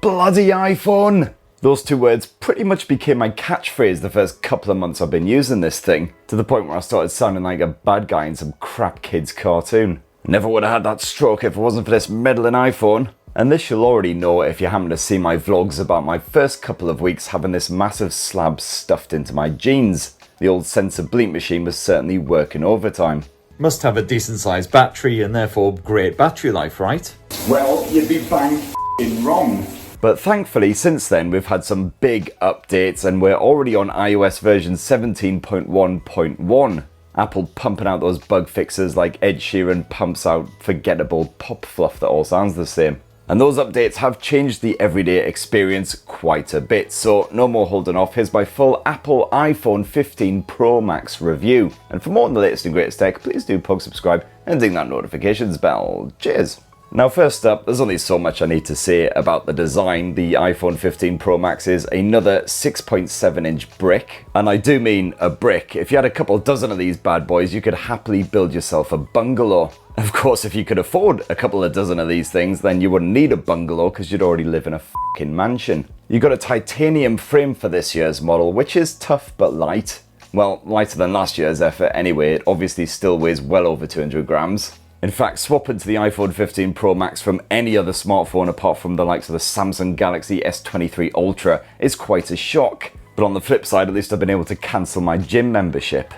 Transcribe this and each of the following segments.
bloody iPhone! Those two words pretty much became my catchphrase the first couple of months I've been using this thing, to the point where I started sounding like a bad guy in some crap kid's cartoon. Never would have had that stroke if it wasn't for this meddling iPhone. And this you'll already know if you happen to see my vlogs about my first couple of weeks having this massive slab stuffed into my jeans. The old sensor bleep machine was certainly working overtime. Must have a decent sized battery and therefore great battery life, right? Well, you'd be bang f***ing wrong. But thankfully, since then, we've had some big updates and we're already on iOS version 17.1.1. Apple pumping out those bug fixes like Ed Sheeran pumps out forgettable pop fluff that all sounds the same. And those updates have changed the everyday experience quite a bit, so no more holding off. Here's my full Apple iPhone 15 Pro Max review. And for more on the latest and greatest tech, please do subscribe and ding that notifications bell. Cheers! Now first up, there's only so much I need to say about the design. The iPhone 15 Pro Max is another 6.7-inch brick. And I do mean a brick. If you had a couple dozen of these bad boys, you could happily build yourself a bungalow. Of course, if you could afford a couple of dozen of these things, then you wouldn't need a bungalow because you'd already live in a fucking mansion. You got a titanium frame for this year's model, which is tough but light. Well, lighter than last year's effort anyway. It obviously still weighs well over 200 grams. In fact, swapping to the iPhone 15 Pro Max from any other smartphone apart from the likes of the Samsung Galaxy S23 Ultra is quite a shock. But on the flip side, at least I've been able to cancel my gym membership.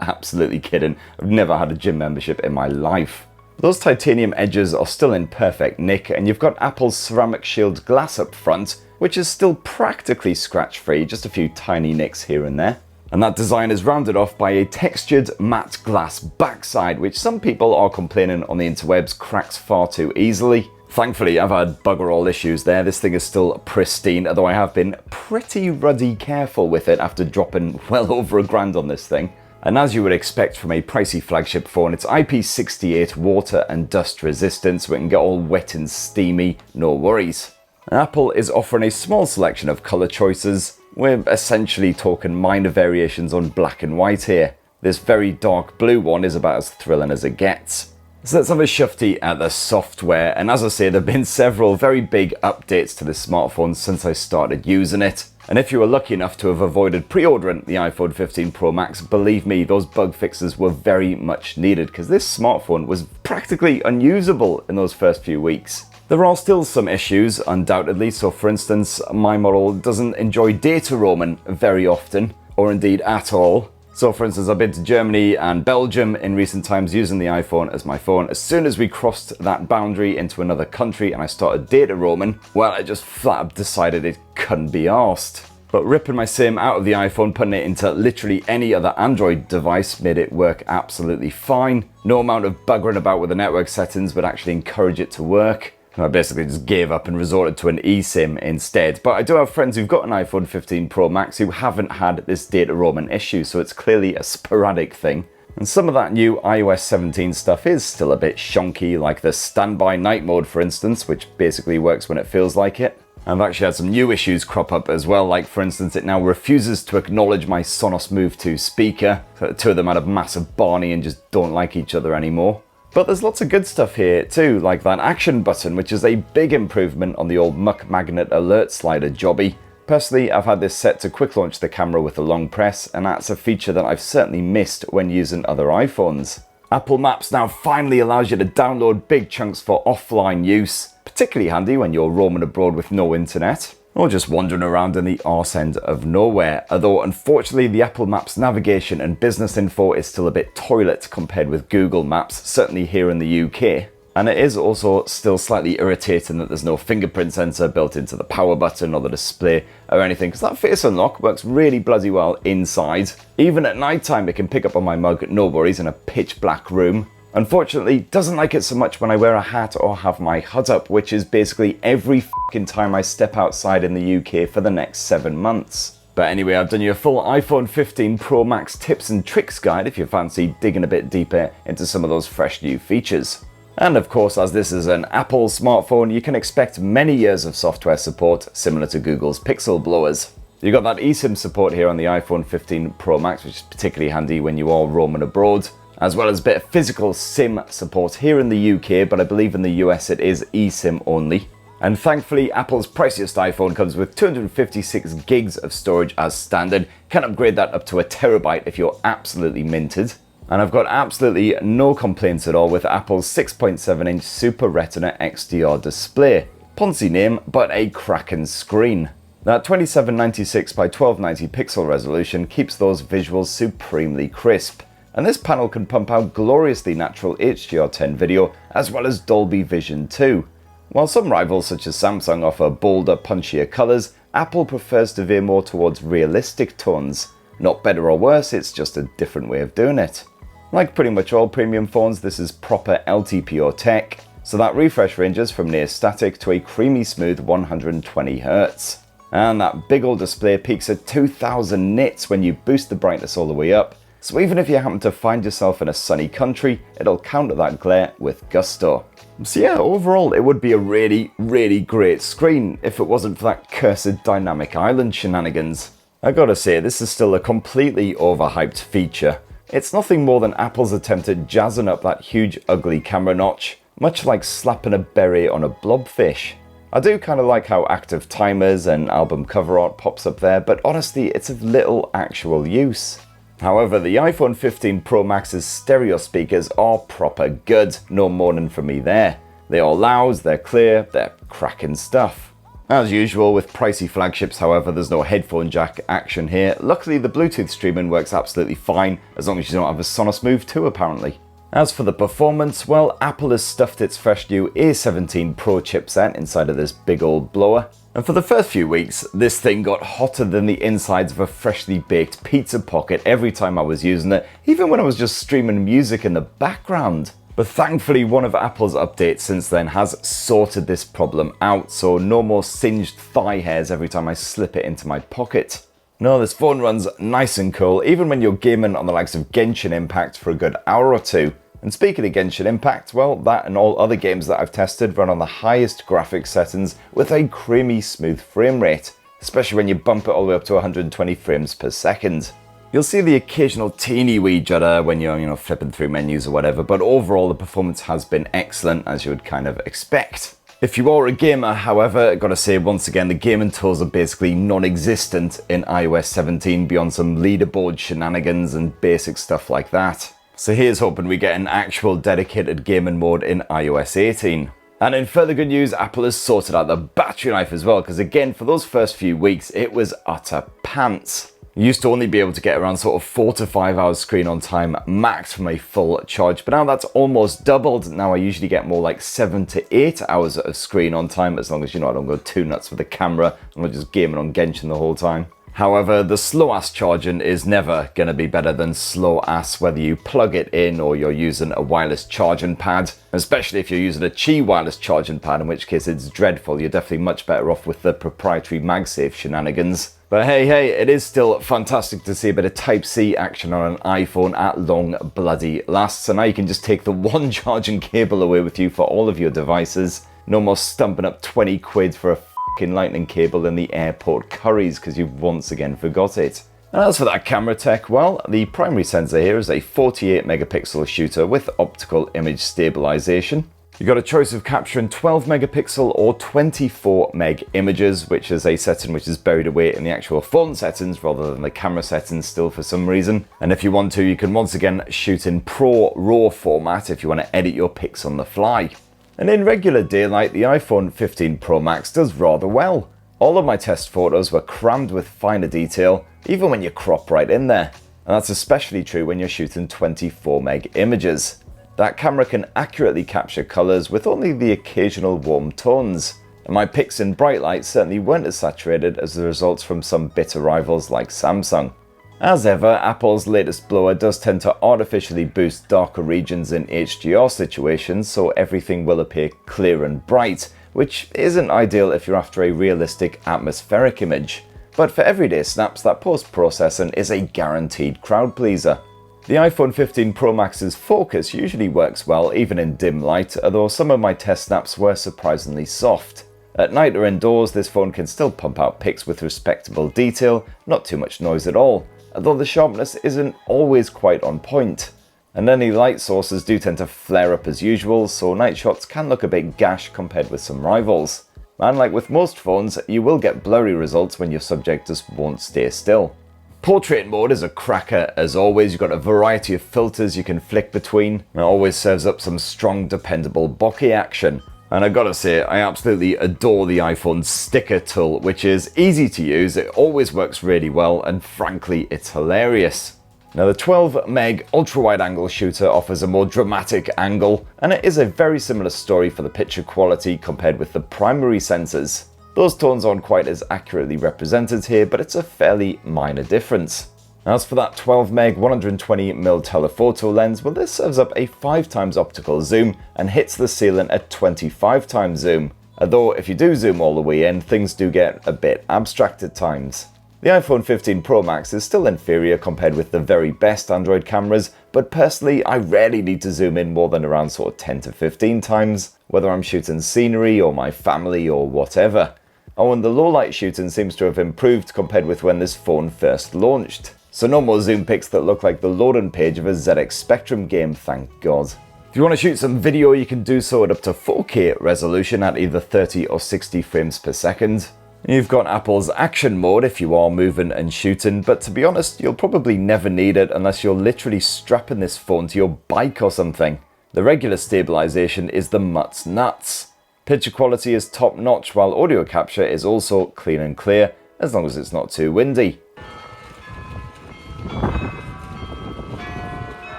Absolutely kidding. I've never had a gym membership in my life. Those titanium edges are still in perfect nick, and you've got Apple's ceramic shield glass up front, which is still practically scratch-free, just a few tiny nicks here and there. And that design is rounded off by a textured matte glass backside, which some people are complaining on the interwebs cracks far too easily. Thankfully, I've had bugger all issues there. This thing is still pristine, although I have been pretty ruddy careful with it after dropping well over $1,000 on this thing. And as you would expect from a pricey flagship phone, it's IP68 water and dust resistant, so it can get all wet and steamy, no worries. Apple is offering a small selection of colour choices. We're essentially talking minor variations on black and white here. This very dark blue one is about as thrilling as it gets. So let's have a shufty at the software, and as I say, there have been several very big updates to this smartphone since I started using it. And if you were lucky enough to have avoided pre-ordering the iPhone 15 Pro Max, believe me, those bug fixes were very much needed because this smartphone was practically unusable in those first few weeks. There are still some issues, undoubtedly, so for instance, my model doesn't enjoy data roaming very often, or indeed at all. So for instance, I've been to Germany and Belgium in recent times using the iPhone as my phone. As soon as we crossed that boundary into another country and I started data roaming, well, I just flat out decided it couldn't be arsed. But ripping my SIM out of the iPhone, putting it into literally any other Android device made it work absolutely fine. No amount of buggering about with the network settings would actually encourage it to work. I basically just gave up and resorted to an eSIM instead. But I do have friends who've got an iPhone 15 Pro Max who haven't had this data roaming issue, so it's clearly a sporadic thing. And some of that new iOS 17 stuff is still a bit shonky, like the standby night mode for instance, which basically works when it feels like it. I've actually had some new issues crop up as well, like for instance it now refuses to acknowledge my Sonos Move 2 speaker. So the two of them had a massive Barney and just don't like each other anymore. But there's lots of good stuff here too, like that action button, which is a big improvement on the old Muck Magnet alert slider jobby. Personally, I've had this set to quick launch the camera with a long press, and that's a feature that I've certainly missed when using other iPhones. Apple Maps now finally allows you to download big chunks for offline use, particularly handy when you're roaming abroad with no internet, or just wandering around in the arse end of nowhere, although unfortunately the Apple Maps navigation and business info is still a bit toilet compared with Google Maps, certainly here in the UK. And it is also still slightly irritating that there's no fingerprint sensor built into the power button or the display or anything, because that face unlock works really bloody well inside. Even at night time it can pick up on my mug, no worries, in a pitch black room. Unfortunately, doesn't like it so much when I wear a hat or have my hood up, which is basically every fucking time I step outside in the UK for the next 7 months. But anyway, I've done you a full iPhone 15 Pro Max tips and tricks guide if you fancy digging a bit deeper into some of those fresh new features. And of course, as this is an Apple smartphone, you can expect many years of software support similar to Google's Pixel blowers. You got that eSIM support here on the iPhone 15 Pro Max, which is particularly handy when you are roaming abroad, as well as a bit of physical SIM support here in the UK, but I believe in the US it is eSIM only. And thankfully, Apple's priciest iPhone comes with 256 gigs of storage as standard. Can upgrade that up to a terabyte if you're absolutely minted. And I've got absolutely no complaints at all with Apple's 6.7-inch Super Retina XDR display. Poncy name, but a cracking screen. That 2796 by 1290 pixel resolution keeps those visuals supremely crisp. And this panel can pump out gloriously natural HDR10 video as well as Dolby Vision too. While some rivals such as Samsung offer bolder, punchier colours, Apple prefers to veer more towards realistic tones. Not better or worse, it's just a different way of doing it. Like pretty much all premium phones, this is proper LTPO tech, so that refresh ranges from near static to a creamy smooth 120Hz. And that big old display peaks at 2000 nits when you boost the brightness all the way up, so even if you happen to find yourself in a sunny country, it'll counter that glare with gusto. So yeah, overall it would be a really great screen if it wasn't for that cursed dynamic island shenanigans. I gotta say, this is still a completely overhyped feature. It's nothing more than Apple's attempt at jazzing up that huge ugly camera notch, much like slapping a beret on a blobfish. I do kind of like how active timers and album cover art pops up there, but honestly it's of little actual use. However, the iPhone 15 Pro Max's stereo speakers are proper good, no moaning from me there. They are loud, they're clear, they're cracking stuff. As usual with pricey flagships, however, there's no headphone jack action here. Luckily the Bluetooth streaming works absolutely fine, as long as you don't have a Sonos Move 2 apparently. As for the performance, well, Apple has stuffed its fresh new A17 Pro chipset inside of this big old blower. And for the first few weeks, this thing got hotter than the insides of a freshly baked pizza pocket every time I was using it, even when I was just streaming music in the background. But thankfully, one of Apple's updates since then has sorted this problem out, so no more singed thigh hairs every time I slip it into my pocket. No, this phone runs nice and cool, even when you're gaming on the likes of Genshin Impact for a good hour or two. And speaking of Genshin Impact, well, that and all other games that I've tested run on the highest graphics settings with a creamy smooth frame rate, especially when you bump it all the way up to 120 frames per second. You'll see the occasional teeny wee judder when you're, flipping through menus or whatever, but overall the performance has been excellent, as you would kind of expect. If you are a gamer, however, gotta say once again, the gaming tools are basically non-existent in iOS 17 beyond some leaderboard shenanigans and basic stuff like that. So here's hoping we get an actual dedicated gaming mode in iOS 18. And in further good news, Apple has sorted out the battery life as well, because again, for those first few weeks, it was utter pants. You used to only be able to get around sort of 4 to 5 hours screen on time max from a full charge, but now that's almost doubled. Now I usually get more like 7 to 8 hours of screen on time, as long as I don't go too nuts with the camera. I'm not just gaming on Genshin the whole time. However, the slow ass charging is never going to be better than slow ass whether you plug it in or you're using a wireless charging pad, especially if you're using a Qi wireless charging pad, in which case it's dreadful. You're definitely much better off with the proprietary MagSafe shenanigans. But hey, it is still fantastic to see a bit of Type-C action on an iPhone at long bloody last. So now you can just take the one charging cable away with you for all of your devices. No more stumping up 20 quid for a fucking lightning cable in the airport curries because you've once again forgot it. And as for that camera tech, well, the primary sensor here is a 48 megapixel shooter with optical image stabilization. You've got a choice of capturing 12 megapixel or 24 meg images, which is a setting which is buried away in the actual phone settings rather than the camera settings still for some reason. And if you want to, you can once again shoot in Pro RAW format if you want to edit your pics on the fly. And in regular daylight, the iPhone 15 Pro Max does rather well. All of my test photos were crammed with finer detail, even when you crop right in there. And that's especially true when you're shooting 24 meg images. That camera can accurately capture colours with only the occasional warm tones. And my pics in bright light certainly weren't as saturated as the results from some bitter rivals like Samsung. As ever, Apple's latest blower does tend to artificially boost darker regions in HDR situations, so everything will appear clear and bright, which isn't ideal if you're after a realistic atmospheric image. But for everyday snaps, that post-processing is a guaranteed crowd pleaser. The iPhone 15 Pro Max's focus usually works well even in dim light, although some of my test snaps were surprisingly soft. At night or indoors, this phone can still pump out pics with respectable detail, not too much noise at all, although the sharpness isn't always quite on point. And any light sources do tend to flare up as usual, so night shots can look a bit gash compared with some rivals. And like with most phones, you will get blurry results when your subject just won't stay still. Portrait mode is a cracker as always. You've got a variety of filters you can flick between, and it always serves up some strong, dependable bokeh action. And I gotta say, I absolutely adore the iPhone sticker tool, which is easy to use, it always works really well, and frankly, it's hilarious. Now the 12 meg ultra wide angle shooter offers a more dramatic angle, and it is a very similar story for the picture quality compared with the primary sensors. Those tones aren't quite as accurately represented here, but it's a fairly minor difference. As for that 12 meg 120mm telephoto lens, well, this serves up a 5x optical zoom and hits the ceiling at 25x zoom. Although if you do zoom all the way in, things do get a bit abstract at times. The iPhone 15 Pro Max is still inferior compared with the very best Android cameras, but personally I rarely need to zoom in more than around sort of 10 to 15 times, whether I'm shooting scenery or my family or whatever. Oh, and the low light shooting seems to have improved compared with when this phone first launched. So no more zoom pics that look like the loading page of a ZX Spectrum game, thank God. If you want to shoot some video, you can do so at up to 4K resolution at either 30 or 60 frames per second. You've got Apple's action mode if you are moving and shooting, but to be honest, you'll probably never need it unless you're literally strapping this phone to your bike or something. The regular stabilization is the mutt's nuts. Picture quality is top notch, while audio capture is also clean and clear, as long as it's not too windy.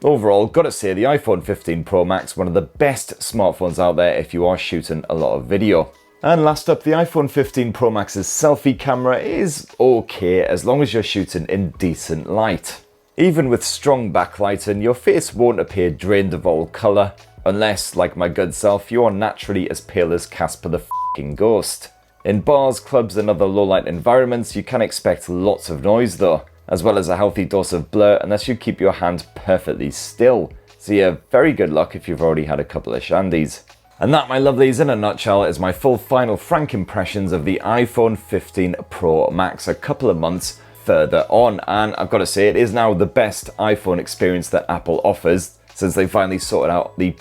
Overall, gotta say the iPhone 15 Pro Max, one of the best smartphones out there if you are shooting a lot of video. And last up, the iPhone 15 Pro Max's selfie camera is okay as long as you're shooting in decent light. Even with strong backlighting, your face won't appear drained of all colour, unless, like my good self, you are naturally as pale as Casper the f***ing Ghost. In bars, clubs and other low-light environments, you can expect lots of noise though, as well as a healthy dose of blur unless you keep your hand perfectly still. So yeah, very good luck if you've already had a couple of shandies. And that, my lovelies, in a nutshell, is my full final frank impressions of the iPhone 15 Pro Max a couple of months further on. And I've got to say, it is now the best iPhone experience that Apple offers, since they finally sorted out the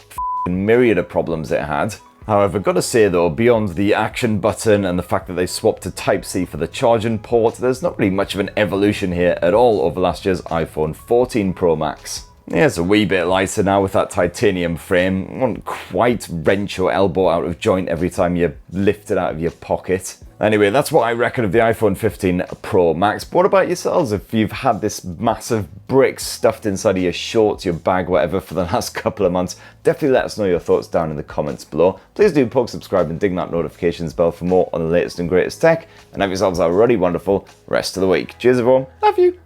myriad of problems it had. However, gotta say though, beyond the action button and the fact that they swapped to Type-C for the charging port, there's not really much of an evolution here at all over last year's iPhone 14 Pro Max. Yeah, it's a wee bit lighter now with that titanium frame. It won't quite wrench your elbow out of joint every time you lift it out of your pocket. Anyway, that's what I reckon of the iPhone 15 Pro Max. But what about yourselves? If you've had this massive brick stuffed inside of your shorts, your bag, whatever, for the last couple of months, definitely let us know your thoughts down in the comments below. Please do poke, subscribe and ding that notifications bell for more on the latest and greatest tech. And have yourselves a really wonderful rest of the week. Cheers everyone. Love you.